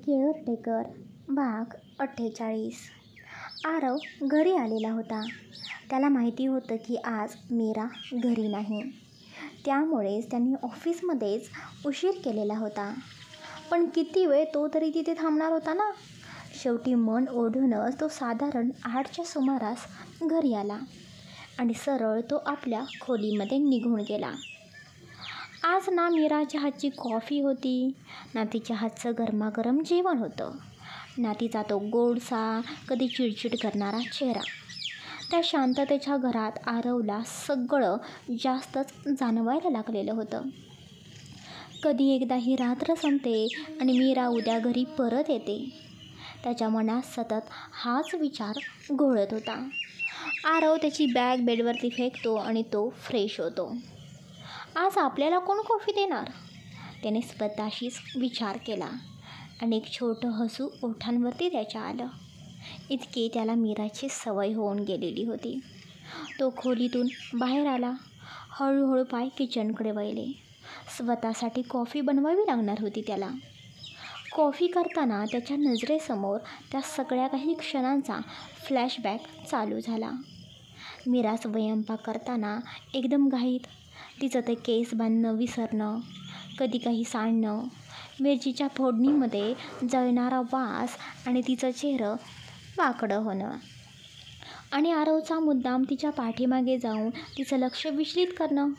Caretaker भाग 48. आरव घरी आलेला होता. त्याला माहिती होतं की आज मीरा घरी नाही, त्यामुळेच त्यांनी ऑफिसमध्येच उशीर केलेला होता. पण किती वेळ तो तरी तिथे थांबणार होता ना. शेवटी मन ओढूनच तो साधारण 8च्या सुमारास घरी आला आणि सरळ तो आपल्या खोलीमध्ये निघून गेला. आज ना मीराच्या हातची कॉफी होती, ना तिच्या हातचं गरमागरम जेवण होतं, ना तिचा तो गोडसा कधी चिडचिड करणारा चेहरा. त्या शांततेच्या घरात आरवला सगळं जास्तच जाणवायला लागलेलं होतं. कधी एकदा ही रात्र संपते आणि मीरा उद्या घरी परत येते. त्याच्या मनात सतत हाच विचार घोळत होता. आरव त्याची बॅग बेडवरती फेकतो आणि तो फ्रेश होतो. आज आपल्याला कोण कॉफी देणार, त्याने स्वतःशीच विचार केला आणि एक छोटं हसू ओठांवरती त्याच्या आलं. इतकी त्याला मीराची सवय होऊन गेलेली होती. तो खोलीतून बाहेर आला. हळूहळू पाय किचनकडे वळले. स्वतःसाठी कॉफी बनवावी लागणार होती त्याला. कॉफी करताना त्याच्या नजरेसमोर त्या सगळ्या काही क्षणांचा फ्लॅशबॅक चालू झाला. मीरा स्वयंपाक करताना एकदम घाईत, तिचं ते केस बांधणं विसरणं, कधी काही सांडणं, मिरचीच्या फोडणीमध्ये जळणारा वास आणि तिचं चेहरं वाकडं होणं आणि आरवचा मुद्दाम तिच्या पाठीमागे जाऊन तिचं लक्ष विचलित करणं.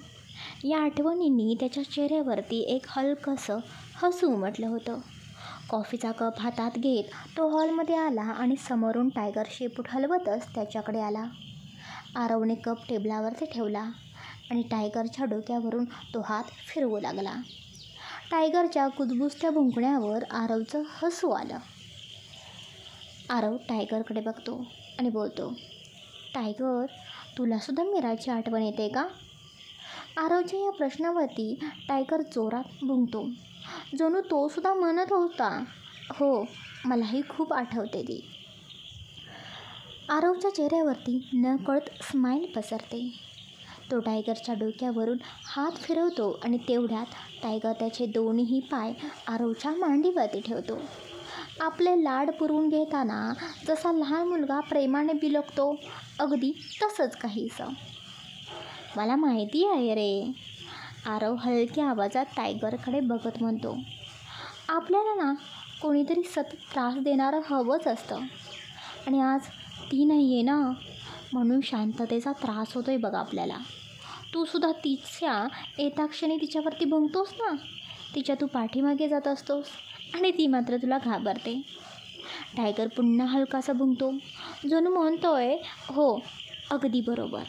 या आठवणींनी त्याच्या चेहऱ्यावरती एक हलकंसं हसू उमटलं होतं. कॉफीचा कप हातात घेत तो हॉलमध्ये आला आणि समोरून टायगर शेपूट हलवतच त्याच्याकडे आला. आरवने कप टेबलावरती ठेवला आणि टायगरच्या डोक्यावरून तो हात फिरवू लागला. टायगरच्या कुजबुजत्या भुंकण्यावर आरवचं हसू आलं. आरव टायगरकडे बघतो आणि बोलतो, टायगर, तुलासुद्धा मीराची आठवण येते का? आरवच्या या प्रश्नावरती टायगर जोरात भुंकतो, जणू तो सुद्धा म्हणत होता, हो, मलाही खूप आठवते ती. आरवच्या चेहऱ्यावरती नकळत स्माईल पसरते. तो टायगरच्या डोक्यावरून हात फिरवतो आणि तेवढ्यात टायगर त्याचे दोन्ही पाय आरवच्या मांडीवरती ठेवतो. आपले लाड पुरवून घेताना जसा लहान मुलगा प्रेमाने बिलगतो, अगदी तसंच काहीसं. मला माहिती आहे रे, आरव हलक्या आवाजात टायगरकडे बघत म्हणतो. आपल्याला ना कोणीतरी सतत त्रास देणारं हवंच असतं आणि आज ती नाही आहे ना, म्हणून शांततेचा त्रास होतोय बघ आपल्याला. तू सुद्धा तिच्या येताक्षणी तिच्यावरती भुंकतोस ना, तिच्या तू पाठीमागे जात असतोस आणि ती मात्र तुला घाबरते. टायगर पुन्हा हलकासा भुंकतो, जणू म्हणतोय, हो, अगदी बरोबर.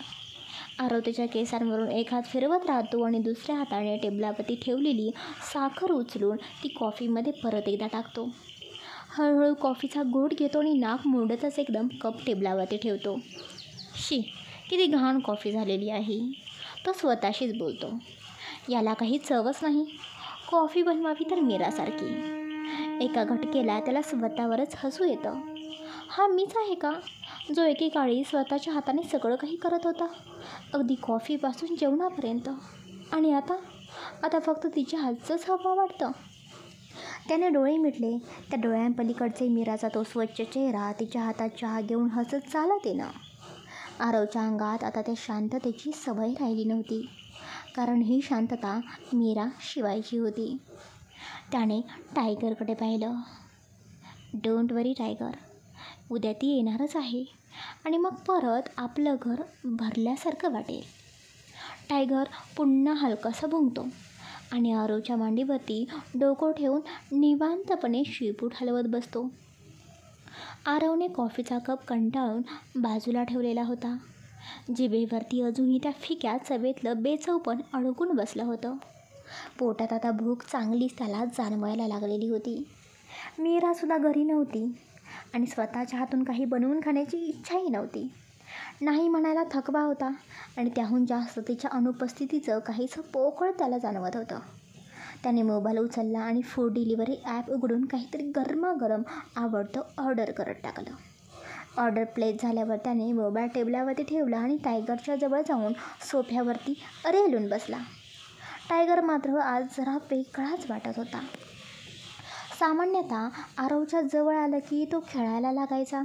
आरव त्याच्या केसांवरून एक हात फिरवत राहतो आणि दुसऱ्या हाताने टेबलावरती ठेवलेली साखर उचलून ती कॉफीमध्ये परत एकदा टाकतो. हळूहळू कॉफीचा घोट घेतो आणि नाक मुरडतच एकदम कप टेबलावरती ठेवतो. शी, किती घाण कॉफी झालेली आहे, तो स्वतःशीच बोलतो. याला काही चवच नाही. कॉफी बनवावी तर मीरासारखी. एका घटकेला त्याला स्वतःवरच हसू येतं. हा मीच आहे का, जो एकेकाळी स्वतःच्या हाताने सगळं काही करत होता, अगदी कॉफीपासून जेवणापर्यंत, आणि आता फक्त तिच्या हातचंच हवं वाटतं. त्याने डोळे मिटले. त्या डोळ्यांपलीकडचे मीराचा तो स्वच्छ चेहरा, तिच्या हातात चहा घेऊन हसत चालत येणं. आरवच्या अंगात आता त्या शांततेची सवय राहिली नव्हती, कारण ही शांतता मीरा शिवायची होती. त्याने टायगरकडे पाहिलं. डोंट वरी टायगर, उद्या ती येणारच आहे आणि मग परत आपलं घर भरल्यासारखं वाटेल. टायगर पुन्हा हलकासा भुंकतो आणि आरवच्या मांडीवरती डोकं ठेवून निवांतपणे शेपूट हलवत बसतो. आरवने कॉफीचा कप कंटाळून बाजूला ठेवलेला होता. जिभेवरती अजूनही त्या फिक्या चवेतलं बेचवपण अडकून बसलं होतं. पोटात आता भूक चांगलीच त्याला जाणवायला लागलेली होती. मीरासुद्धा घरी नव्हती आणि स्वतःच्या हातून काही बनवून खाण्याची इच्छाही नव्हती. नाही म्हणायला थकवा होता आणि त्याहून जास्त तिच्या अनुपस्थितीचं काहीसं पोकळ त्याला जाणवत होतं. त्याने मोबाईल उचलला आणि फूड डिलिव्हरी ॲप उघडून काहीतरी गरमागरम आवडतं ऑर्डर करत टाकलं. ऑर्डर प्लेस झाल्यावर त्याने मोबाईल टेबलावरती ठेवला आणि टायगरच्या जवळ जाऊन सोफ्यावरती रेलून बसला. टायगर मात्र आज जरा वेगळाच वाटत होता. सामान्यतः आरवच्या जवळ आलं की तो खेळायला लागायचा,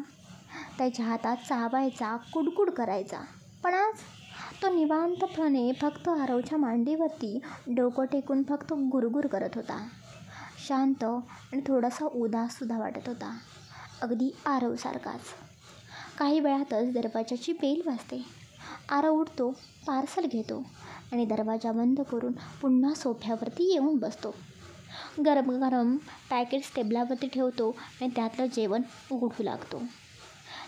त्याच्या हातात चावायचा, कुडकुड करायचा. पण आज तो निवांतपणे फक्त आरवच्या मांडीवरती डोकं टेकून फक्त गुरगुर करत होता. शांत आणि थोडासा उदाससुद्धा वाटत होता, अगदी आरवसारखाच. काही वेळातच दरवाजाची बेल वाजते. आरव उठतो, पार्सल घेतो आणि दरवाजा बंद करून पुन्हा सोफ्यावरती येऊन बसतो. गरम गरम पॅकेट्स टेबलावरती ठेवतो आणि त्यातलं जेवण उघडू लागतो.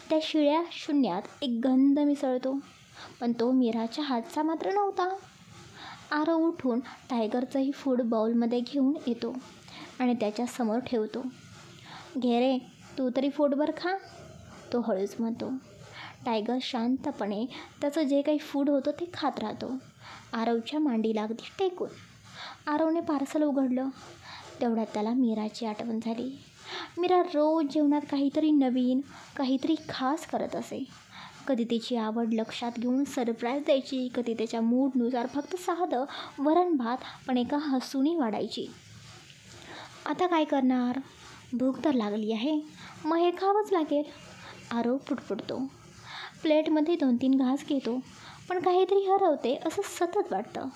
त्या शिळ्या शून्यात एक गंध मिसळतो, पण तो मीराच्या हातचा मात्र नव्हता. आरव उठून टायगरचंही फूड बाउलमध्ये घेऊन येतो आणि त्याच्यासमोर ठेवतो. घे रे, तू तरी पोटभर खा, तो हळूच म्हणतो. टायगर शांतपणे त्याचं जे काही फूड होतं ते खात राहतो, आरवच्या मांडीला अगदी टेकून. आरवने पार्सल उघडलं तेवढ्यात त्याला मीराची आठवण झाली. मीरा रोज जेवणात काहीतरी नवीन, काहीतरी खास करत असे. कधी तिची आवड लक्षात घेऊन सरप्राईज द्यायची, कधी त्याच्या मूडनुसार फक्त साधं वरण भात पण एका हसूनी वाढायची. आता काय करणार, भूक तर लागली आहे, मग हे खावंच लागेल, आरव पुटपुटतो. प्लेटमध्ये 2-3 घास घेतो, पण काहीतरी हरवते असं सतत वाटतं.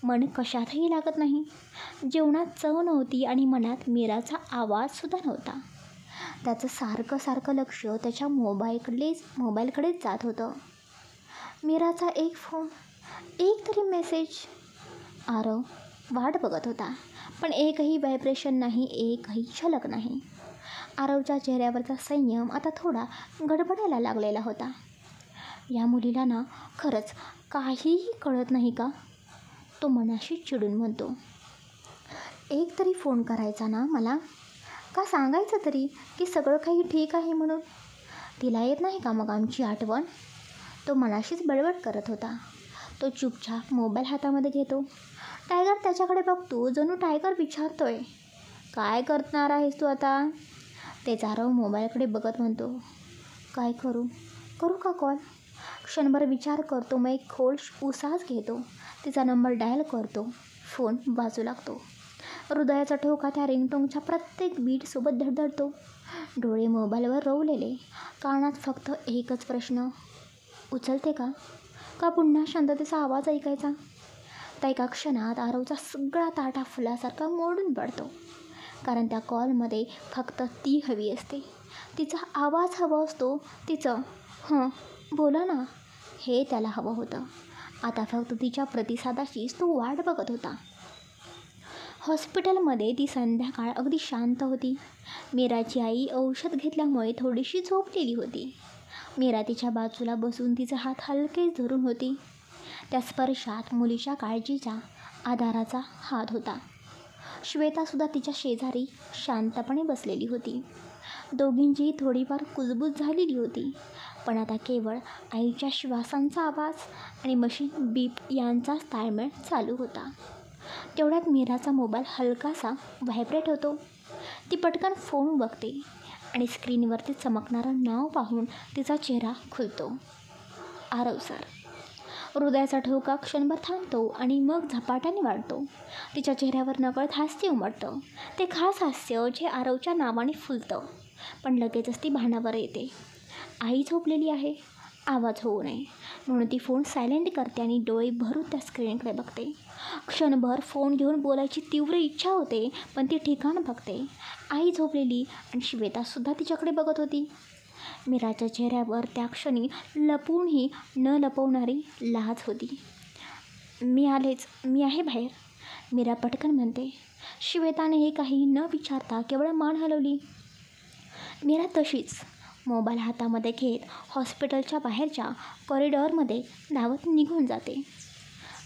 मन कशातही लागत नाही. जेवणात चव नव्हती आणि मनात मीराचा आवाजसुद्धा नव्हता. त्याचं सारखं लक्ष त्याच्या मोबाईलकडेच जात होतं. मीराचा एक फोन, एक तरी मेसेज. आरव वाट बघत होता, पण एकही व्हायब्रेशन नाही, एकही झलक नाही. आरवच्या चेहऱ्यावरचा संयम आता थोडा गडबडायला लागलेला होता. या मुलीला ना खरंच काहीही कळत नाही का, तो मनाशी चिडून म्हणतो. एक तरी फोन करायचा ना मला, का सांगायचं तरी की सगळं काही ठीक आहे म्हणून. तिला येत नाही का मग आमची आठवण, तो मनाशीच बडबड करत होता. तो चुपचाप मोबाईल हातामध्ये घेतो. टायगर त्याच्याकडे बघतो, जणू टायगर विचारतोय, काय करणार आहेस तू आता. तेच आरव मोबाईलकडे बघत म्हणतो, काय करू का कॉल. क्षणभर विचार करतो, मग एक खोल उसास घेतो, तिचा नंबर डायल करतो. फोन वाजू लागतो. हृदयाचा ठोका त्या रिंगटोनच्या प्रत्येक बीटसोबत धडधडतो. डोळे मोबाईलवर रोवलेले, कानात फक्त एकच प्रश्न, उचलते का पुन्हा शांततेचा आवाज ऐकायचा. त्या एका क्षणात आरवचा सगळा ताटा फुलासारखा मोडून पडतो. कारण त्या कॉलमध्ये फक्त ती हवी असते, तिचा आवाज हवा असतो, तिचं हं बोला ना हे त्याला हवं होतं. आता फक्त तिच्या प्रतिसादाचीच तो वाट बघत होता. हॉस्पिटलमध्ये ती संध्याकाळ अगदी शांत होती. मीराची आई औषध घेतल्यामुळे थोडीशी झोपलेली होती. मीरा तिच्या बाजूला बसून तिचा हात हलके धरून होती. त्या स्पर्शात मुलीच्या काळजीचा, आधाराचा हात होता. श्वेतासुद्धा तिच्या शेजारी शांतपणे बसलेली होती. दोघींचीही थोडीफार कुजबूज झालेली होती, पण आता केवळ आईच्या श्वासांचा आवाज आणि मशीन बीप यांचाच ताळमेळ चालू होता. तेवढ्यात मीराचा मोबाईल हलकासा व्हायब्रेट होतो. ती पटकन फोन बघते आणि स्क्रीनवरती चमकणारं नाव पाहून तिचा चेहरा खुलतो. आरव सर. हृदयाचा ठोका क्षणभर थांबतो आणि मग झपाट्याने वाढतो. तिच्या चेहऱ्यावर नकळत हास्य उमटतं. ते खास हास्य जे आरवच्या नावाने फुलतं, पण लगेचच ती भानावर येते. आई झोपलेली आहे, आवाज होऊ नये म्हणून ती फोन सायलेंट करते आणि डोळे भरून त्या स्क्रीनकडे बघते. क्षणभर फोन घेऊन बोलायची तीव्र इच्छा होते, पण ती ठिकाण बघते. आई झोपलेली आणि श्वेतासुद्धा तिच्याकडे बघत होती. मीराच्या चेहऱ्यावर त्या क्षणी लपूनही न लपवणारी लाज होती. मी आहे बाहेर, मीरा पटकन म्हणते. श्वेतानेही काही न विचारता केवळ मान हलवली. मीरा तशीच मोबाईल हातामध्ये घेत हॉस्पिटलच्या बाहेरच्या कॉरिडॉरमध्ये धावत निघून जाते.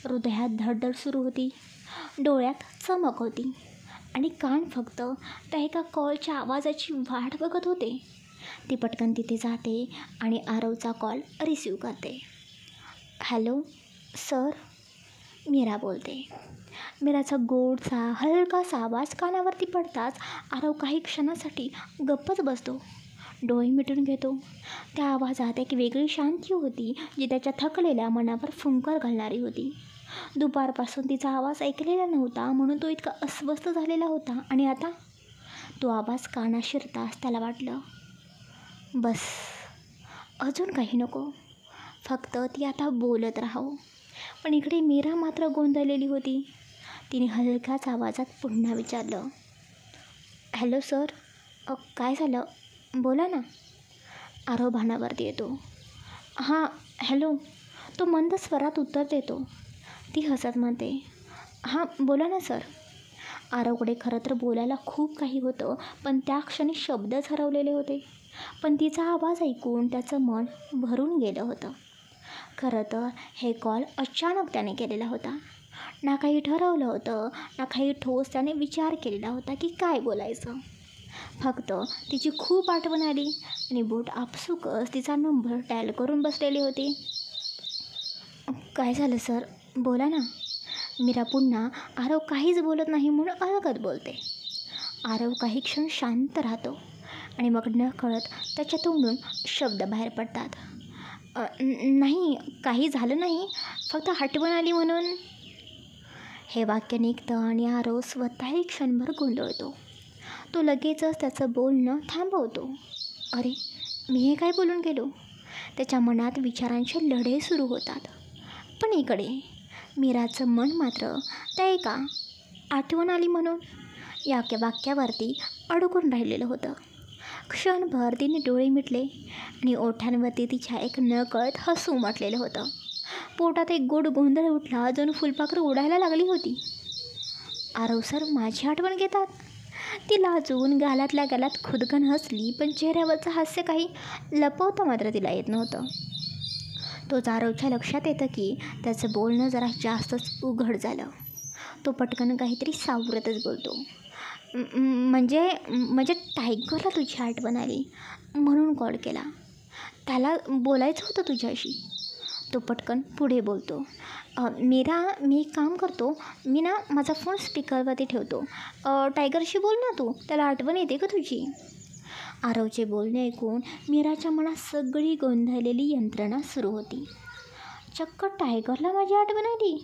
हृदयात धडधड सुरू होती, डोळ्यात चमक होती आणि कान फक्त त्या एका कॉलच्या आवाजाची वाट बघत होते. ती पटकन तिथे जाते आणि आरवचा कॉल रिसीव करते. हॅलो सर, मीरा बोलते. मीराचा गोडचा हलकासा आवाज कानावरती पडताच आरव काही क्षणासाठी गप्पच बसतो. डोळे मिटून घेतो. त्या आवाजात एक वेगळी शांती होती, जी त्याच्या थकलेल्या मनावर फुंकर घालणारी होती. दुपारपासून तिचा आवाज ऐकलेला नव्हता म्हणून तो इतका अस्वस्थ झालेला होता आणि आता तो आवाज कानात शिरताच त्याला वाटलं, बस अजून काही नको, फक्त ती आता बोलत राहावं. पण इकडे मीरा मात्र गोंधळलेली होती. तिने हलक्याच आवाजात पुन्हा विचारलं, हॅलो सर, काय झालं, बोला ना. आरव भानावरती येतो. हां हॅलो, तो मंद स्वरात उत्तर देतो. ती हसत म्हणते, हां बोला ना सर. आरवकडे खरं तर बोलायला खूप काही होतं, पण त्या क्षणी शब्दच हरवलेले होते. पण तिचा आवाज ऐकून त्याचं मन भरून गेलं होतं. खरं तर हे कॉल अचानक त्याने केलेला होता. ना काही ठरवलं होतं, ना काही ठोस त्याने विचार केलेला होता की काय बोलायचं. फक्त तिची खूप आठवण आली आणि बोट आपसुकच तिचा नंबर डायल करून बसलेली होती. काय झालं सर, बोला ना. मीरा पुन्हा आरव काहीच बोलत नाही म्हणून अलगद बोलते. आरव काही क्षण शांत राहतो आणि मग नकळत त्याच्या तोंडून शब्द बाहेर पडतात. नाही, काही झालं नाही, फक्त आठवण आली म्हणून. हे वाक्य निघतं आणि आरव स्वतःही क्षणभर गोंधळतो. तो लगेचच त्याचं बोलणं थांबवतो. अरे, मी हे काय बोलून गेलो. त्याच्या मनात विचारांचे लढे सुरू होतात. पण इकडे मीराचं मन मात्र त्या एका आठवण आली म्हणून या वाक्यावरती अडकून राहिलेलं होतं. क्षणभर तिने डोळे मिटले आणि ओठांवरती तिच्या एक नकळत हसू उमटलेलं होतं. पोटात एक गोड गोंधळ उठला, जणू फुलपाखरं उडायला लागली होती. आरव सर माझी आठवण घेतात. ती लाजून गालातल्या गालात खुदकन हसली, पण चेहऱ्यावरचं हास्य काही लपवता मात्र तिला येत नव्हतं. तोच आरवच्या लक्षात येतं की त्याचं बोलणं जरा जास्तच उघड झालं. तो पटकन काहीतरी सावरतच बोलतो. म्हणजे टायगरला तुझी आठवण आली म्हणून कॉल केला. त्याला बोलायचं होतं तुझ्याशी. तो पटकन पुढे बोलतो. मीरा, मी एक काम करतो, मी ना माझा फोन स्पीकरवरती ठेवतो. टायगरशी बोल ना तू, त्याला आठवण येते का तुझी. आरवचे बोलणे ऐकून मीराच्या मनात सगळी गोंधळलेली यंत्रणा सुरू होती. चक्क टायगरला माझी आठवण आली,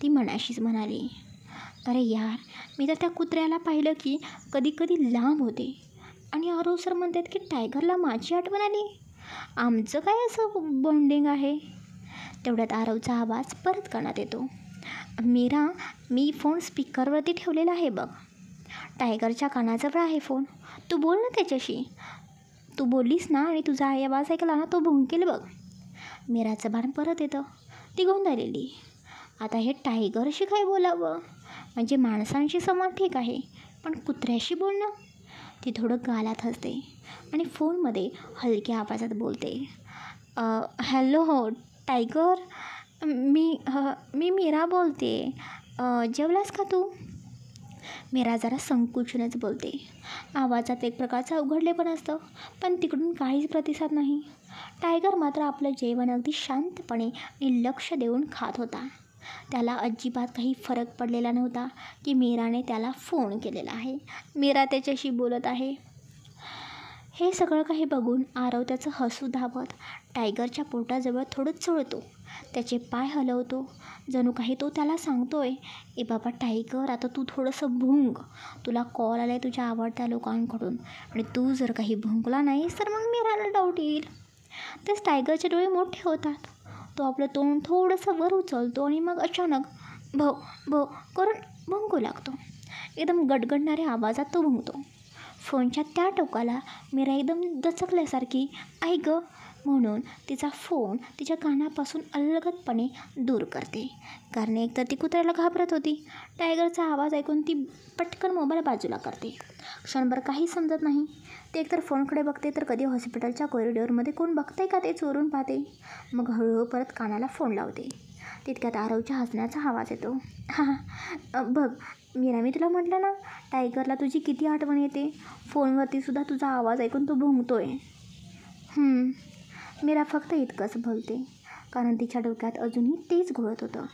ती मनाशीच म्हणाली. अरे यार, मी तर त्या कुत्र्याला पाहिलं की कधी कधी लांब होते आणि आरव सर म्हणतात की टायगरला माझी आठवण आली. आमचं काय असं बॉन्डिंग आहे. तेवढ्यात आरवचा आवाज परत कानात येतो. मीरा, मी फोन स्पीकरवरती ठेवलेला आहे बघ. टायगरच्या कानाजवळ आहे फोन. तू बोल ना त्याच्याशी. तू बोललीस ना आणि तुझा आवाज ऐकला ना, तो भुंकेल बघ. मीराचं भान परत येतं. ती गोंधळलेली. आता हे टायगरशी काय बोलावं. म्हणजे माणसांशी संवाद ठीक आहे, पण कुत्र्याशी बोलणं. ती थोडं गालात हसते आणि फोनमध्ये हलक्या आवाजात बोलते. हॅलो हो टायगर, मी मीरा बोलते. जेवलास का तू. मीरा जरा संकोचूनच बोलते. आवाजात एक प्रकारचं अवघडलेपण असतं, पण तिकडून काहीच प्रतिसाद नाही. टायगर मात्र आपलं जेवण अगदी शांतपणे आणि लक्ष देऊन खात होता. त्याला अजिबात काही फरक पडलेला नव्हता की मीराने त्याला फोन केलेला आहे, मीरा त्याच्याशी बोलत आहे. हे सगळं काही बघून आरव त्याचं हसू धावत टायगरच्या पोटाजवळ थोडं चोळतो. त्याचे पाय हलवतो, जणू काही तो त्याला सांगतोय, ए बाबा टायगर, आता तू थोडंसं भुंक. तुला कॉल आला आहे तुझ्या आवडत्या लोकांकडून आणि तू जर काही भुंकला नाहीस तर मग मीराला डाऊट येईल. तेच टायगरचे डोळे मोठे होतात. तो आपलं तोंड थोडंसं वर उचलतो आणि मग अचानक भो भो करून भुंकू लागतो. एकदम गडगडणाऱ्या आवाजात तो भुंकतो. फोनच्या त्या टोकाला मीरा एकदम दचकल्यासारखी आई गं म्हणून तिचा फोन तिच्या कानापासून अलगदपणे दूर करते. कारण एकतर ती कुत्र्याला घाबरत होती. टायगरचा आवाज ऐकून ती पटकन मोबाईल बाजूला करते. क्षणभर काही समजत नाही. ते एकतर फोनकडे बघते, तर कधी हॉस्पिटलच्या कॉरिडॉरमध्ये कोण बघते का ते चोरून पाहते. मग हळूहळू परत कानाला फोन लावते. तितक्यात आरवच्या हसण्याचा आवाज येतो. बघ मीरा, मी तुला म्हटलं ना, टायगरला तुझी किती आठवण येते. फोनवरती सुद्धा तुझा आवाज ऐकून तो भुंकतोय. मीरा फक्त इतकंच बोलते, कारण तिच्या डोक्यात अजूनही तेच घोळत होतं.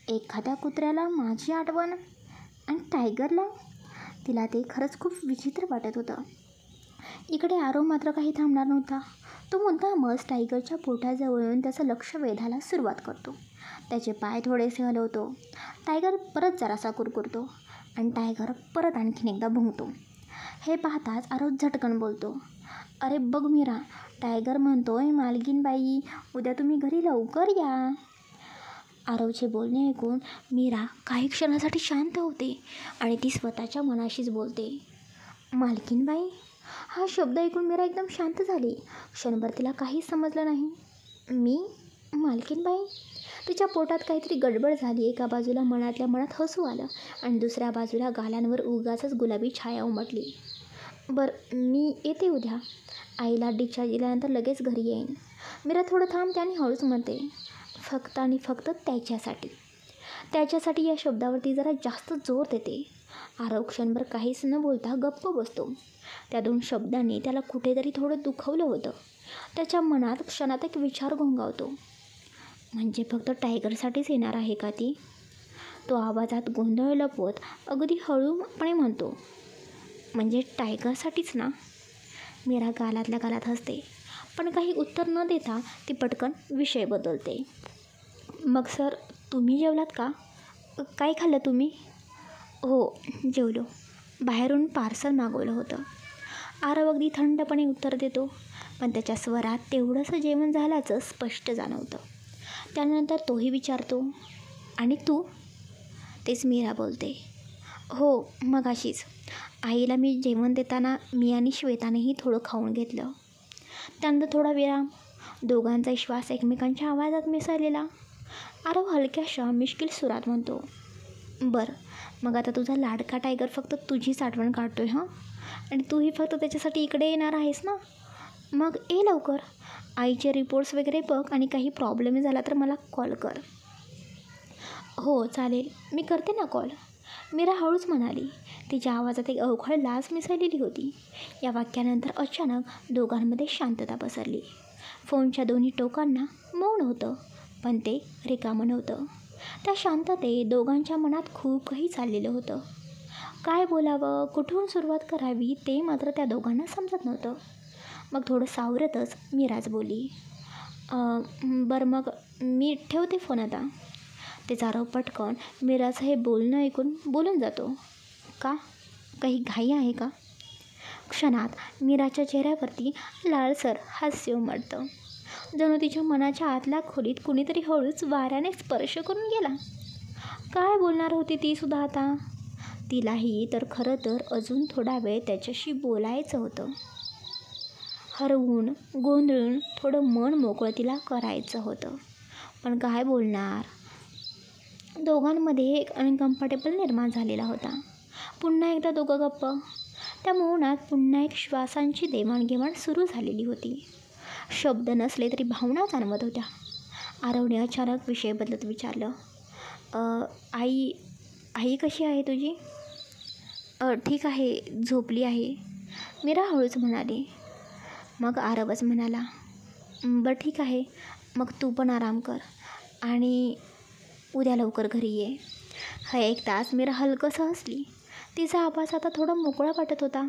एखाद्या कुत्र्याला माझी आठवण आणि टायगरला. तिला ते खरंच खूप विचित्र वाटत होतं. इकडे आरव मात्र काही थांबणार नव्हता. तो मुद्दामच टायगरच्या पोटाजवळून त्याचं लक्ष वेधायला सुरुवात करतो. त्याचे पाय थोडेसे हलवतो. टायगर परत जरासा कुरकुरतो आणि टायगर परत आणखीन एकदा भुंकतो. हे पाहताच आरव झटकन बोलतो, अरे बघ मीरा, टायगर म्हणतोय मालकीनबाई उद्या तुम्ही घरी लवकर या. आरवचे बोलणे ऐकून मीरा काही क्षणासाठी शांत होते आणि ती स्वतःच्या मनाशीच बोलते. मालकीनबाई हा शब्द ऐकून मीरा एकदम शांत झाली. क्षणभर तिला काहीच समजलं नाही. मी मालकीनबाई? तिच्या पोटात काहीतरी गडबड झाली. एका बाजूला मनातल्या मनात हसू आलं आणि दुसऱ्या बाजूला गालांवर उगाचच गुलाबी छाया उमटली. बरं, मी येते उद्या. आईला डिस्चार्ज दिल्यानंतर लगेच घरी येईन. मीरा थोडं थांबते आणि हळूच म्हणते, फक्त आणि फक्त त्याच्यासाठी. त्याच्यासाठी या शब्दावरती जरा जास्त जोर देते. आरव क्षणभर काहीच न बोलता गप्प बसतो. त्या 2 शब्दांनी त्याला कुठेतरी थोडं दुखवलं होतं. त्याच्या मनात क्षणात एक विचार घोंगावतो, म्हणजे फक्त टायगरसाठीच येणार आहे का ती? तो आवाजात गोंधळ लपवत अगदी हळूपणे म्हणतो, म्हणजे टायगरसाठीच ना? मीरा गालातल्या गालात हसते, पण काही उत्तर न देता ती पटकन विषय बदलते. मग सर, तुम्ही जेवलात का? काय खाल्लं तुम्ही? हो, जेवलो. बाहेरून पार्सल मागवलं होतं. आरव अगदी थंडपणे उत्तर देतो, पण त्याच्या स्वरात तेवढंसं जेवण झाल्याचं स्पष्ट जाणवतं. त्यानंतर तोही विचारतो, आणि तू? तेच मीरा बोलते. हो, मगाशीच. आईला मी जेवण देताना मी आणि श्वेतानेही थोडं खाऊन घेतलं. त्यानंतर थोडा विराम. दोघांचा श्वास एकमेकांच्या आवाजात मिसळलेला. आरव हलक्याशा मिश्किल सुरात म्हणतो, बरं, मग आता तुझा लाडका टायगर फक्त तुझीच आठवण काढतोय हां, आणि तूही फक्त त्याच्यासाठी इकडे येणार आहेस ना? मग ये लवकर. आईचे रिपोर्ट्स वगैरे बघ आणि काही प्रॉब्लेम झाला तर मला कॉल कर. हो चालेल, मी करते ना कॉल. मीरा हळूच म्हणाली. तिच्या आवाजात एक अवघड लाज मिसळलेली होती. या वाक्यानंतर अचानक दोघांमध्ये शांतता पसरली. फोनच्या दोन्ही टोकांना मौन होतं, पण ते रिकामं नव्हतं. त्या शांततेत दोघांच्या मनात खूप काही चाललेलं होतं. काय बोलावं, कुठून सुरुवात करावी ते मात्र त्या दोघांना समजत नव्हतं. मग थोडं सावरतच मीराच बोलली, बरं मग मी ठेवते फोन आता. त्याचा आरव पटकन मीराचं हे बोलणं ऐकून बोलून जातो. का? काही घाई आहे का? क्षणात मीराच्या चेहऱ्यावरती लालसर हास्य उमटतं. जणू तिच्या मनाच्या आतल्या खोलीत कुणीतरी हळूच वाऱ्याने स्पर्श करून गेला. काय बोलणार होती ती सुद्धा आता? तिलाही तर खरं तर अजून थोडा वेळ त्याच्याशी बोलायचं होतं. हरवून गोंधळून थोडं मन मोकळं तिला करायचं होतं, पण काय बोलणार? दोघांमध्ये एक अनकम्फर्टेबल निर्माण झालेला होता. पुन्हा एकदा दोघं गप्प. त्या मौनात पुन्हा एक श्वासांची देवाणघेवाण सुरू झालेली होती. शब्द नसले तरी भावना जाणवत होत्या. आरवने अचानक विषय बदलत विचारलं, आई कशी आहे तुझी? ठीक आहे, झोपली आहे. मीरा हळूच म्हणाली. मग आरवच म्हणाला, बरं ठीक आहे, मग तू पण आराम कर आणि उद्या लवकर घरी ये. हा 1 तास मीरा हलकंसं हसली. तिचा आवाज आता थोडा मोकळा वाटत होता.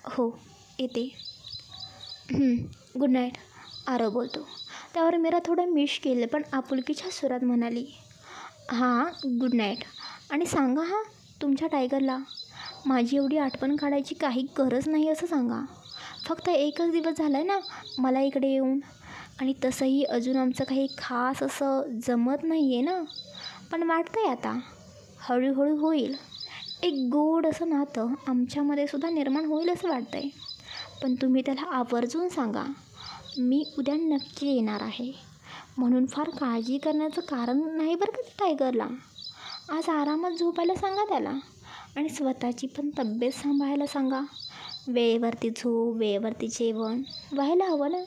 हो, येते. गुड नाईट, आरव बोलतो. त्यावर मीरा थोडं मिश्किल पण आपुलकीच्या सुरात म्हणाली, हां गुड नाईट. आणि सांगा हां तुमच्या टायगरला माझी एवढी आठवण काढायची काही गरज नाही असं सांगा. फक्त 1च दिवस झाला आहे ना मला इकडे येऊन, आणि तसंही अजून आमचं काही खास असं जमत नाही आहे ना, पण वाटतं आहे आता हळूहळू होईल. एक गोड असं नातं आमच्यामध्ये सुद्धा निर्माण होईल असं वाटतं आहे. पण तुम्ही त्याला आवर्जून सांगा मी उद्या नक्की येणार आहे, म्हणून फार काळजी करण्याचं कारण नाही बरं का टायगरला. आज आरामात झोपायला सांगा त्याला, आणि स्वतःची पण तब्येत सांभाळायला सांगा. वेळेवरती झोप, वेळेवरती जेवण व्हायला हवं ना.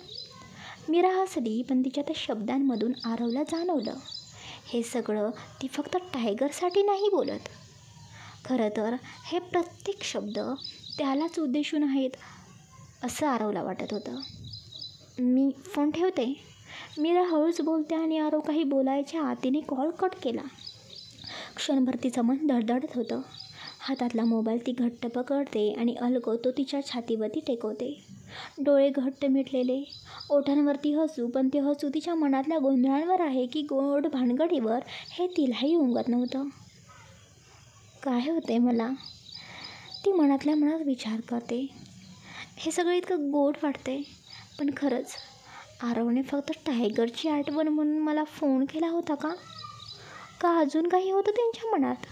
मीरा हसली, पण तिच्या त्या शब्दांमधून आरवला जाणवलं हे सगळं ती फक्त टायगरसाठी नाही बोलत. खरं तर हे प्रत्येक शब्द त्यालाच उद्देशून आहेत असं आरवला वाटत होतं. मी फोन ठेवते. मीरा हळूच बोलते आणि आरव काही बोलायच्या आतीने कॉल कट केला. क्षणभर तिचं मन धडधडत होतं. हातातला मोबाईल ती घट्ट पकडते आणि अलगद तो तिच्या छातीवरती टेकवते. डोळे घट्ट मिटलेले, ओठांवरती हसू, पण ते हसू तिच्या मनातल्या गोंधळांवर आहे की गोड भानगडीवर हे तिलाही उमगत नव्हतं. काय होते मला? ती मनातल्या मनात विचार करते. हे सगळं इतकं गोड वाटते, पण खरंच आरवने फक्त टायगरची आठवण म्हणून मला फोन केला होता का? का अजून काही होतं त्यांच्या मनात?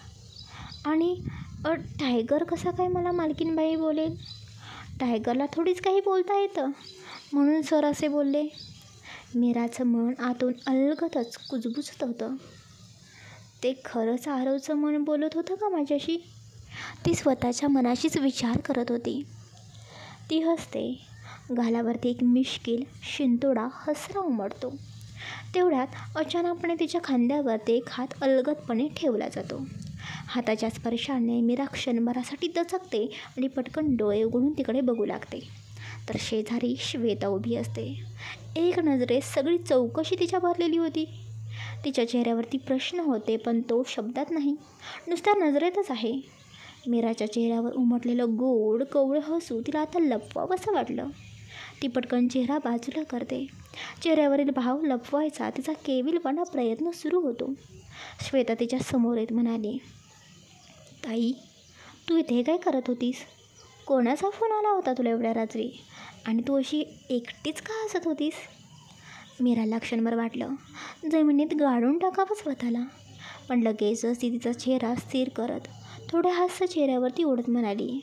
आणि टायगर कसा काय मला मालकीनबाई बोलेल? टायगरला थोडीच काही बोलता येतं म्हणून सर असे बोलले. मीराचं मन आतून अलगदच कुजबुजत होतं. ते खरंच आरवचं मन बोलत होतं का माझ्याशी? ती स्वतःच्या मनाशीच विचार करत होती. ती हसते. गालावरती एक मिश्किल शिंतोडा हसरा उमटतो. तेवढ्यात अचानकपणे तिच्या खांद्यावरती एक हात अलगदपणे ठेवला जातो. हाताच्या स्पर्शाने मीरा क्षणभरासाठी दचकते आणि पटकन डोळे उघडून तिकडे बघू लागते. तर शेजारी श्वेता उभी असते. एक नजरेत सगळी चौकशी तिच्या भरलेली होती. तिच्या चेहऱ्यावरती प्रश्न होते, पण तो शब्दात नाही, नुसत्या नजरेतच आहे. मीराच्या चेहऱ्यावर उमटलेलं गोड कवळं हसू तिला आता लपवावंसं वाटलं. ती पटकन चेहरा बाजूला करते. चेहऱ्यावरील भाव लपवायचा तिचा केविलवाणा प्रयत्न सुरू होतो. श्वेता तिच्या समोर येत म्हणाली, ताई, तू इथे काय करत होतीस? कोणाचा फोन आला होता तुला एवढ्या रात्री? आणि तू अशी एकटीच का हसत होतीस? मीराला क्षणभर वाटलं जमिनीत गाडून टाकावं स्वतःला, पण लगेचच ती तिचा चेहरा स्थिर करत थोड्या हास्य चेहऱ्यावरती ओढत म्हणाली,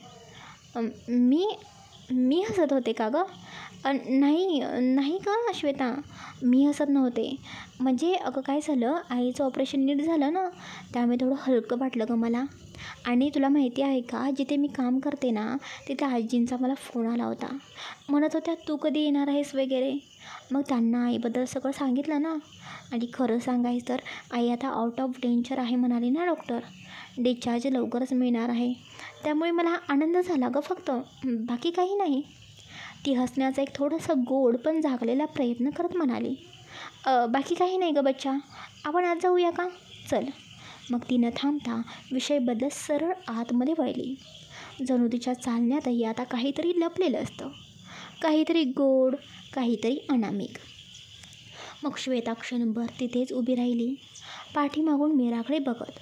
मी हसत होते का गं? नाही का श्वेता, मी हसत नव्हते. म्हणजे अगं काय झालं, आईचं ऑपरेशन नीट झालं ना, त्यामुळे थोडं हलकं वाटलं गं मला. आणि तुला माहिती आहे का, जिथे मी काम करते ना तिथे आजींचा मला फोन आला होता. म्हणत होत्या तू कधी येणार आहेस वगैरे. मग त्यांना आईबद्दल सगळं सांगितलं ना. आणि खरं सांगायचं तर आई आता आउट ऑफ डेंजर आहे म्हणाली ना डॉक्टर. डिस्चार्ज लवकरच मिळणार आहे. त्यामुळे मला आनंद झाला गं फक्त, बाकी काही नाही. ती हसण्याचा एक थोडासा गोड पण झाकलेला प्रयत्न करत म्हणाली, बाकी काही नाही गं बच्चा, आपण आज जाऊया का? चल. मग ती न थांबता विषय बदलत सरळ आतमध्ये वळली. जणू तिच्या चालण्यातही आता काहीतरी लपलेलं असतं, काहीतरी गोड, काहीतरी अनामिक. मग श्वेता क्षणभर तिथेच उभी राहिली, पाठीमागून मीराकडे बघत.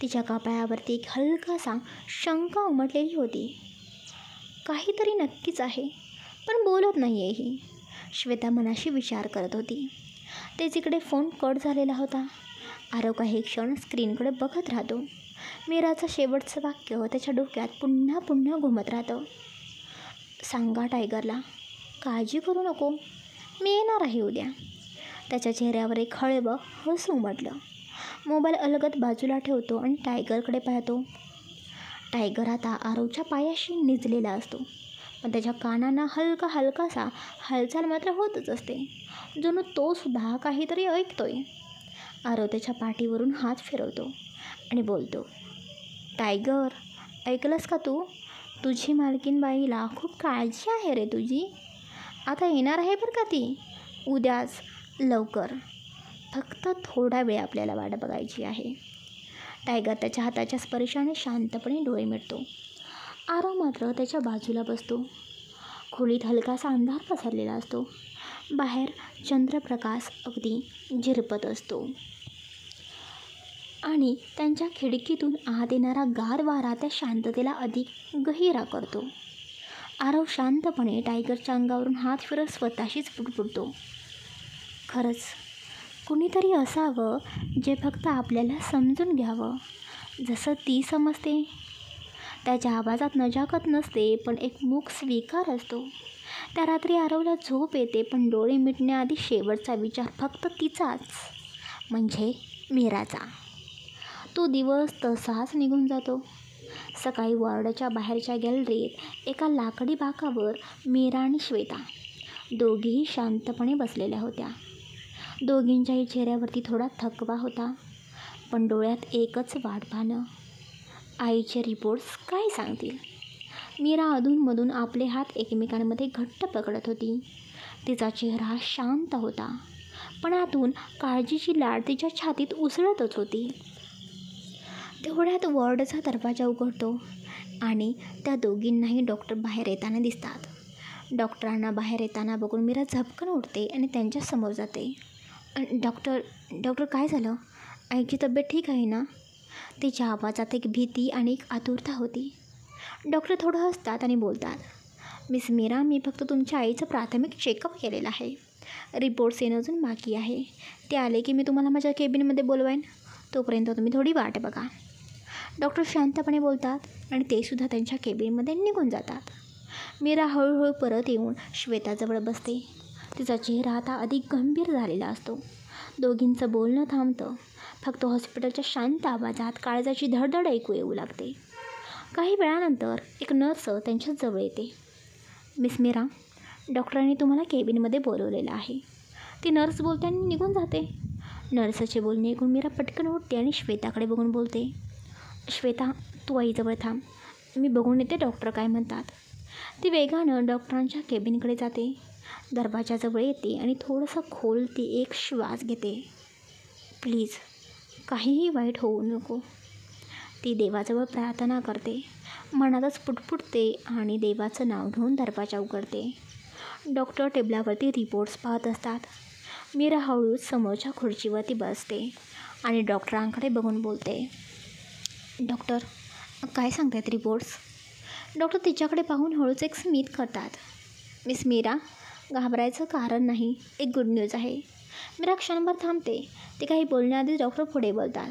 तिच्या कपाळावरती एक हलकासा शंका उमटलेली होती. काहीतरी नक्कीच आहे, पण बोलत नाही आहे ही, श्वेता मनाशी विचार करत होती. तिकडे फोन कट झालेला होता. आरव काही क्षण स्क्रीनकडे बघत राहतो. मीराचं शेवटचं वाक्य त्याच्या डोक्यात पुन्हा पुन्हा घुमत राहतं. सांगा टायगरला, काळजी करू नको, मी येणार आहे उद्या. त्याच्या चेहऱ्यावर एक हळवं हसू उमटलं. मोबाईल अलगद बाजूला ठेवतो आणि टायगरकडे पाहतो. टायगर आता आरवच्या पायाशी निजलेला असतो, पण त्याच्या कानांना हलकासा हालचाल मात्र होतच असते, जणू तो सुद्धा काहीतरी ऐकतोय. आरव त्याच्या पाठीवरून हात फिरवतो आणि बोलतो, टायगर, ऐकलंस का तू? तुझी मालकीनबाईला खूप काळजी आहे रे तुझी. आता येणार आहे बरं का ती, उद्याच लवकर. फक्त थोडा वेळ आपल्याला वाट बघायची आहे. टायगर त्याच्या हाताच्या स्पर्शाने शांतपणे डोळे मिटतो. आरव मात्र त्याच्या बाजूला बसतो. खोलीत हलकासा अंधार पसरलेला असतो. बाहेर चंद्रप्रकाश अगदी झिरपत असतो आणि त्यांच्या खिडकीतून आत येणारा गार वारा त्या शांततेला अधिक गहिरा करतो. आरव शांतपणे टायगरच्या अंगावरून हात फिरत स्वतःशीच पुटपुटतो, खरंच कुणीतरी असावं जे फक्त आपल्याला समजून घ्यावं, जसं ती समजते. त्याच्या आवाजात नजाकत नसते, पण एक मूक स्वीकार असतो. त्या रात्री आरवला झोप येते, पण डोळे मिटण्याआधी शेवटचा विचार फक्त तिचाच, म्हणजे मीराचा. तो दिवस तसाच निघून जातो. सकाळी वॉर्डाच्या बाहेरच्या गॅलरीत एका लाकडी बाकावर मीरा आणि श्वेता दोघीही शांतपणे बसलेल्या होत्या. दोघींच्याही चेहऱ्यावरती थोडा थकवा होता, पण डोळ्यात एकच वाट पाहणं. आईचे रिपोर्ट्स काय सांगतील? मीरा अधूनमधून आपले हात एकमेकांमध्ये घट्ट पकडत होती. तिचा चेहरा शांत होता, पण आतून काळजीची लाट तिच्या छातीत उसळतच होती. तेवढ्यात वॉर्डचा दरवाजा उघडतो आणि त्या दोघींनाही डॉक्टर बाहेर येताना दिसतात. डॉक्टरांना बाहेर येताना बघून मीरा झपकन उठते आणि त्यांच्यासमोर जाते. डॉक्टर काय झालं? आईची तब्येत ठीक आहे ना? तिच्या आवाजात एक भीती आणि एक आतुरता होती. डॉक्टर थोडं हसतात आणि बोलतात, मिस मीरा, मी फक्त तुमच्या आईचं प्राथमिक चेकअप केलेलं आहे. रिपोर्ट्स येणं अजून बाकी आहे. ते आले की मी तुम्हाला माझ्या केबिनमध्ये बोलवेन. तोपर्यंत तुम्ही थोडी वाट बघा. डॉक्टर शांतपणे बोलतात आणि ते सुद्धा त्यांच्या केबिनमध्ये निघून जातात. मीरा हळूहळू परत येऊन श्वेताजवळ बसते. तिचा चेहरा आता अधिक गंभीर झालेला असतो. दोघींचं बोलणं थांबतं. फक्त हॉस्पिटलच्या शांत आवाजात काळजाची धडधड ऐकू येऊ लागते. काही वेळानंतर एक नर्स त्यांच्याच जवळ येते. मिस मीरा, डॉक्टरांनी तुम्हाला केबिनमध्ये बोलवलेलं आहे. ती नर्स बोलते आणि निघून जाते. नर्सचे बोलणे ऐकून मीरा पटकन उठते आणि श्वेताकडे बघून बोलते, श्वेता, तू आईजवळ थांब. मी बघून येते डॉक्टर काय म्हणतात. ती वेगानं डॉक्टरांच्या केबिनकडे जाते. दरवाजाजवळ येते आणि थोडंसं खोल ती एक श्वास घेते. प्लीज, काहीही वाईट होऊ नको. ती देवाजवळ प्रार्थना करते. मनातच पुटपुटते आणि देवाचं नाव घेऊन दरवाजा उघडते. डॉक्टर टेबलावरती रिपोर्ट्स पाहत असतात. मीरा हळूच समोरच्या खुर्चीवरती बसते आणि डॉक्टरांकडे बघून बोलते, डॉक्टर, काय सांगतायत रिपोर्ट्स? डॉक्टर तिच्याकडे पाहून हळूच एक स्मित करतात. मिस मीरा, घाबरायचं कारण नाही. एक गुड न्यूज आहे. मीरा क्षणभर थांबते. ते काही बोलण्याआधी डॉक्टर पुढे बोलतात,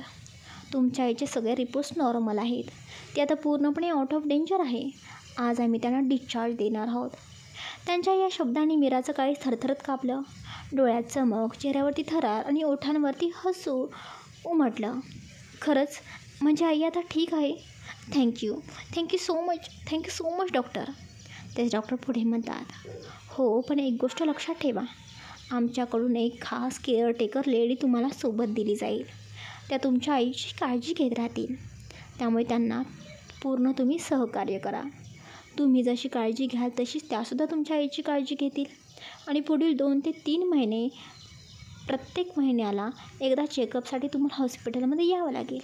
तुमच्या आईचे सगळे रिपोर्ट्स नॉर्मल आहेत. ती आता पूर्णपणे आउट ऑफ डेंजर आहे. आज आम्ही त्यांना डिस्चार्ज देणार आहोत. त्यांच्या या शब्दांनी मीराचं काही थरथरत कापलं. डोळ्यात चमक, चेहऱ्यावरती थरार आणि ओठांवरती हसू उमटलं. खरंच? म्हणजे आई आता ठीक आहे? Thank you so much doctor. तेच डॉक्टर पुढे म्हणतात, हो, पण एक गोष्ट लक्षात ठेवा, आमच्याकडून एक खास केअरटेकर लेडी तुम्हाला सोबत दिली जाईल. त्या तुमच्या आईची काळजी घेत राहतील. त्यामुळे त्यांना पूर्ण तुम्ही सहकार्य करा. तुम्ही जशी काळजी घ्याल तशीच त्यासुद्धा तुमच्या आईची काळजी घेतील. आणि पुढील 2 ते 3 महिने प्रत्येक महिन्याला एकदा चेकअपसाठी तुम्हाला हॉस्पिटलमध्ये यावं लागेल.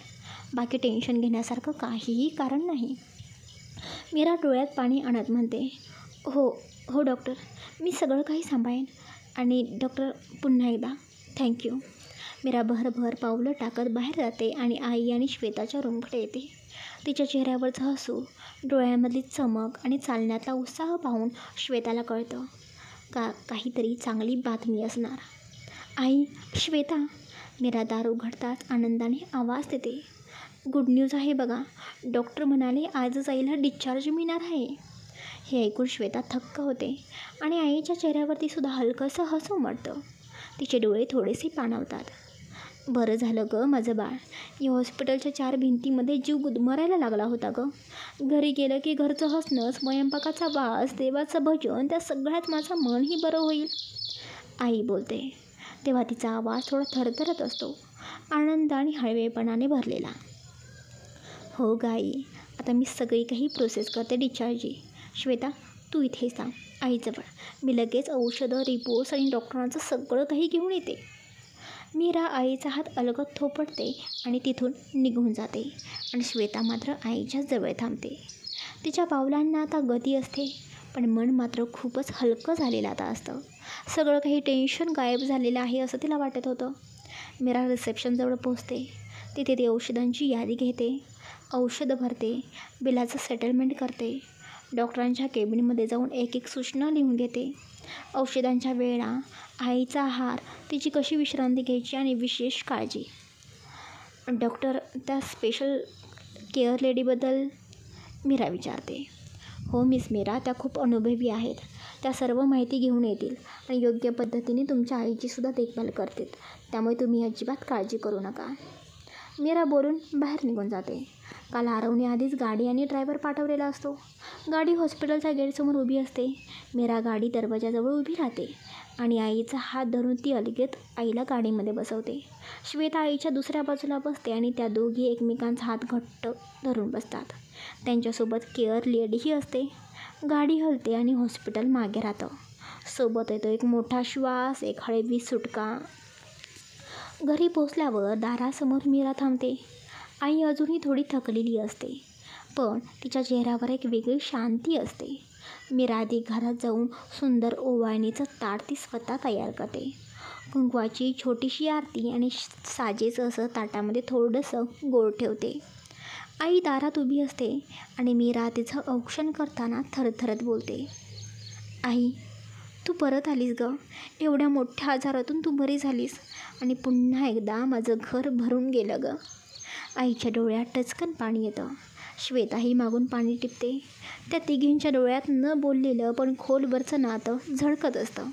बाकी टेन्शन घेण्यासारखं काहीही कारण नाही. मीरा डोळ्यात पाणी आणत म्हणते, हो डॉक्टर, मी सगळं काही सांभाळेन. आणि डॉक्टर, पुन्हा एकदा थँक्यू. मीरा भरभर पावलं टाकत बाहेर जाते आणि आई आणि श्वेताच्या रूमकडे येते. तिच्या चेहऱ्यावरचं हसू, डोळ्यामधली चमक आणि चालण्यातला उत्साह पाहून श्वेताला कळतं काहीतरी चांगली बातमी असणार. आई, श्वेता. मीरा दार उघडताच आनंदाने आवाज देते, गुड न्यूज आहे बघा. डॉक्टर म्हणाले आजच आईला डिस्चार्ज मिळणार आहे. हे ऐकून श्वेता थक्क होते आणि आईच्या चेहऱ्यावरती सुद्धा हलकंसं हसू उमटतं. तिचे डोळे थोडेसे पाणावतात. बरं झालं गं माझं बाळ. या हॉस्पिटलच्या 4 भिंतीमध्ये जीव गुदमरायला लागला होता गं. घरी गेलं की घरचं हसणं, स्वयंपाकाचा वास, देवाचं भजन, त्या सगळ्यात माझं मनही बरं होईल. आई बोलते तेव्हा तिचा आवाज थोडा थरथरत असतो, आनंद आणि हळवेपणाने भरलेला. हो गाई, आता मी सगळी काही प्रोसेस करते डिस्चार्जची. श्वेता, तू इथे सांग आईजवळ. मी लगेच औषधं, रिपोर्ट्स आणि डॉक्टरांचं सगळं काही घेऊन येते. मीरा आईचा हात अलगद थोपटते आणि तिथून निघून जाते आणि श्वेता मात्र आईच्या जवळ थांबते. तिच्या पावलांना आता गती असते, पण मन मात्र खूपच हलकं झालेलं आता असतं. सगळं काही टेन्शन गायब झालेलं आहे असं तिला वाटत होतं. मीरा रिसेप्शनजवळ पोचते. तिथे ती औषधांची यादी घेते, औषधं भरते, बिलाचं सेटलमेंट करते. डॉक्टरांच्या केबिनमध्ये जाऊन एक सूचना लिहून घेते. औषधांच्या वेळा, आईचा आहार, तिची कशी विश्रांती घ्यायची आणि विशेष काळजी. डॉक्टर, त्या स्पेशल केअर लेडीबद्दल? मीरा विचारते. हो मिस मीरा, त्या खूप अनुभवी आहेत. त्या सर्व माहिती घेऊन येतील आणि योग्य पद्धतीने तुमच्या आईचीसुद्धा देखभाल करतील. त्यामुळे तुम्ही अजिबात काळजी करू नका. मीरा बोलून बाहेर निघून जाते. काल आरवने गाडी आणि ड्रायव्हर पाठवलेला असतो. गाडी हॉस्पिटलच्या गेटसमोर उभी असते. मीरा गाडी दरवाजाजवळ उभी राहते आणि आईचा हात धरून ती अलगद आईला गाडीमध्ये बसवते. श्वेता आईच्या दुसऱ्या बाजूला बसते आणि त्या दोघी एकमेकांचा हात घट्ट धरून बसतात. त्यांच्यासोबत केअर लेडीही असते. गाडी हलते आणि हॉस्पिटल मागे राहतं. सोबत येतो एक मोठा श्वास, एक हळवी सुटका. घरी पोचल्यावर दारासमोर मीरा थांबते. आई अजूनही थोडी थकलेली असते, पण तिच्या चेहऱ्यावर एक वेगळी शांती असते. मीरा आधी घरात जाऊन सुंदर ओवाळणीचं ताट ती स्वतः तयार करते. कुंकवाची छोटीशी आरती आणि साजेचं असं ताटामध्ये थोडंसं गोड ठेवते. आई दारात उभी असते आणि मीरा तिचं औक्षण करताना थरथरत बोलते. आई, तू परत आलीस गं. एवढ्या मोठ्या आजारातून तू बरी झालीस आणि पुन्हा एकदा माझं घर भरून गेलं गं. आईच्या डोळ्यात टचकन पाणी येतं. श्वेताही मागून पाणी टिपते. त्या तिघींच्या डोळ्यात न बोललेलं पण खोलवरचं नातं झळकत असतं.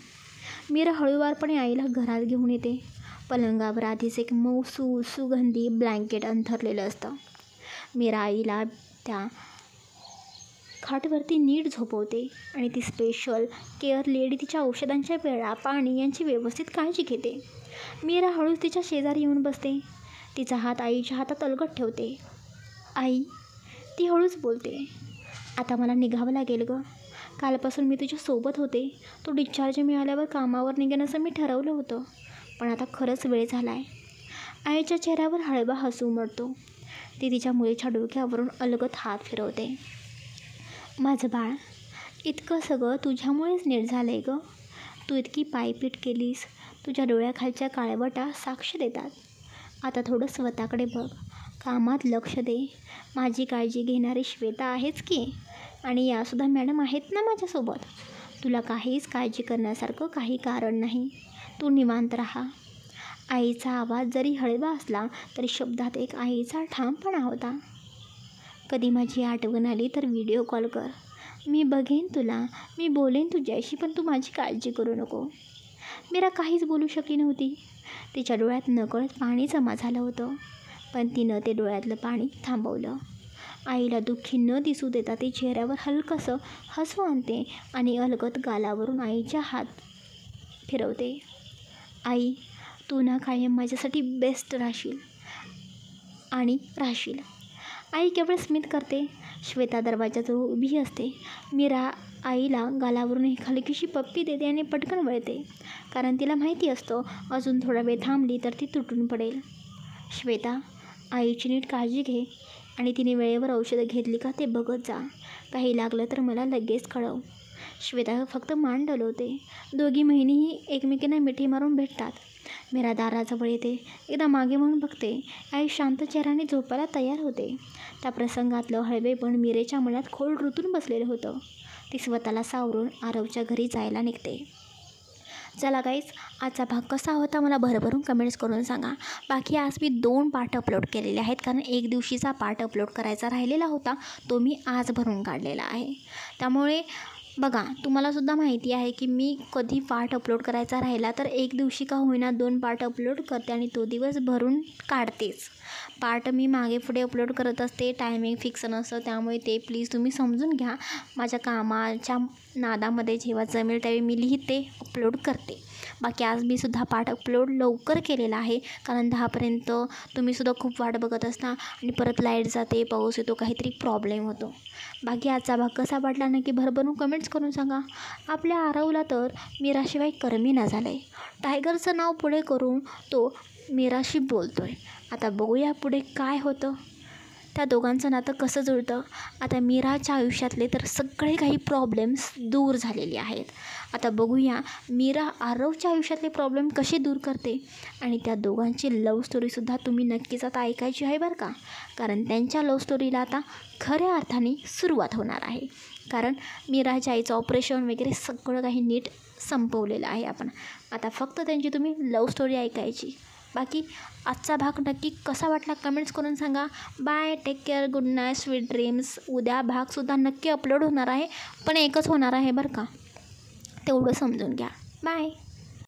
मीरा हळूवारपणे आईला घरात घेऊन येते. पलंगावर आधीच एक मऊ सुगंधी ब्लँकेट अंथरलेलं असतं. मीरा आईला त्या खाटवरती नीट झोपवते आणि ती स्पेशल केअर लेडी तिच्या औषधांच्या वेळा, पाणी यांची व्यवस्थित काळजी घेते. मीरा हळूच तिच्या शेजारी येऊन बसते. तिचा हात आईच्या हातात अलगद ठेवते. आई, ती हळूच बोलते. आता मला निघावं लागेल गं. कालपासून मी तुझ्यासोबत होते. तू डिस्चार्ज मिळाल्यावर कामावर निघेन असं मी ठरवलं होतं. पण आता खरंच वेळ झाला आहे. आईच्या चेहऱ्यावर हळवा हसू उमटतो. ती तिच्या मुलीच्या डोक्यावरून अलगद हात फिरवते. माझं बाळ, इतकं सगळं तुझ्यामुळेच नीट झालं आहे गं. तू इतकी पायपीट केलीस. तुझ्या डोळ्याखालच्या काळवटा साक्ष देतात. आता थोडं स्वतःकडे बघ. कामात लक्ष दे. माझी काळजी घेणारी श्वेता आहेच की, आणि यासुद्धा मॅडम आहेत ना माझ्यासोबत. तुला काहीच काळजी करण्यासारखं काही कारण नाही. तू निवांत राहा. आईचा आवाज जरी हळवा असला तरी शब्दात एक आईचा ठामपणा होता. कधी माझी आठवण आली तर व्हिडिओ कॉल कर. मी बघेन तुला, मी बोलेन तुझ्याशी, पण तू माझी काळजी करू नको. मीरा काहीच बोलू शकली नव्हती. तिच्या डोळ्यात नकळत पाणी जमा झालं होतं, पण तिनं ते डोळ्यातलं पाणी थांबवलं. आईला दुःखी न दिसू देता ती चेहऱ्यावर हलकंसं हसू आणते आणि अलगद गालावरून आईच्या हात फिरवते. आई, तू ना कायम माझ्यासाठी बेस्ट राहशील आणि राहशील. आई केवळ स्मित करते. श्वेता दरवाजाजवळ उभी असते. मीरा आईला गालावरून एक हलकीशी पप्पी देते आणि पटकन वळते, कारण तिला माहिती असतं अजून थोडा वेळ थांबली तर ती तुटून पडेल. श्वेता, आईची नीट काळजी घे आणि तिने वेळेवर औषधं घेतली का ते बघत जा. काही लागलं तर मला लगेच कळव. श्वेता फक्त मान डोलवते. दोघी बहिणीही एकमेकींना मिठी मारून भेटतात. मीरा दाराजवळ येते. एकदा मागे म्हणून बघते. आई शांत चेहऱ्याने झोपायला तयार होते. त्या प्रसंगातलं हळवेपण मीरेच्या मनात खोल रुतून बसलेलं होतं. ती स्वतःला सावरून आरवच्या घरी जायला निघते. चला गाईज, आजचा भाग कसा होता मला भरभरून कमेंट्स करून सांगा. बाकी आज मी 2 पार्ट अपलोड केलेले आहेत, कारण एक दिवशीचा पार्ट अपलोड करायचा राहिलेला होता, तो मी आज भरून काढलेला आहे. त्यामुळे बघा, तुम्हालासुद्धा माहिती आहे की मी कधी पार्ट अपलोड करायचा राहिला तर एक दिवशी का होईना 2 पार्ट अपलोड करते आणि तो दिवस भरून काढतेच. पार्ट मी मागे पुढे अपलोड करत असते, टायमिंग फिक्स नसतं, त्यामुळे ते प्लीज तुम्ही समजून घ्या. माझ्या कामाच्या नादामध्ये जेव्हा जमेल त्यावेळी मी लिहिते, अपलोड करते. बाकी आज मी सुद्धा पार्ट अपलोड लवकर केलेला आहे, कारण 10पर्यंत तुम्हीसुद्धा खूप वाट बघत असता आणि परत लाईट जाते, पाऊस येतो, काहीतरी प्रॉब्लेम होतो. बाकी आजचा भाग कसा वाटला नक्की भरभरून कमेंट्स करून सांगा. आपल्या आरवला तर मीराशिवाय करमेना झालं आहे. टायगरचं नाव पुढे करून तो मीराशी बोलतो आहे. आता बघूया पुढे काय होतं, त्या दोघांचं नातं कसं जुळतं. आता मीराच्या आयुष्यातले तर सगळे काही प्रॉब्लेम्स दूर झालेले आहेत. आता बघूया मीरा आरवच्या आयुष्यातले प्रॉब्लेम कसे दूर करते. आणि त्या दोघांची लव्ह स्टोरीसुद्धा तुम्ही नक्कीच आता ऐकायची आहे बरं का, कारण त्यांच्या लव्ह स्टोरीला आता खऱ्या अर्थाने सुरुवात होणार आहे. कारण मीराच्या आईचं ऑपरेशन वगैरे सगळं काही नीट संपवलेलं आहे आपण. आता फक्त त्यांची तुम्ही लव्ह स्टोरी ऐकायची. बाकी आजचा भाग नक्की कसा वाटला कमेंट्स करून सांगा. Bye, take care, good night, sweet dreams. उद्या भागसुद्धा नक्की अपलोड होणार आहे, पण एकच होणार आहे बरं का, तेवढं समजून घ्या. बाय.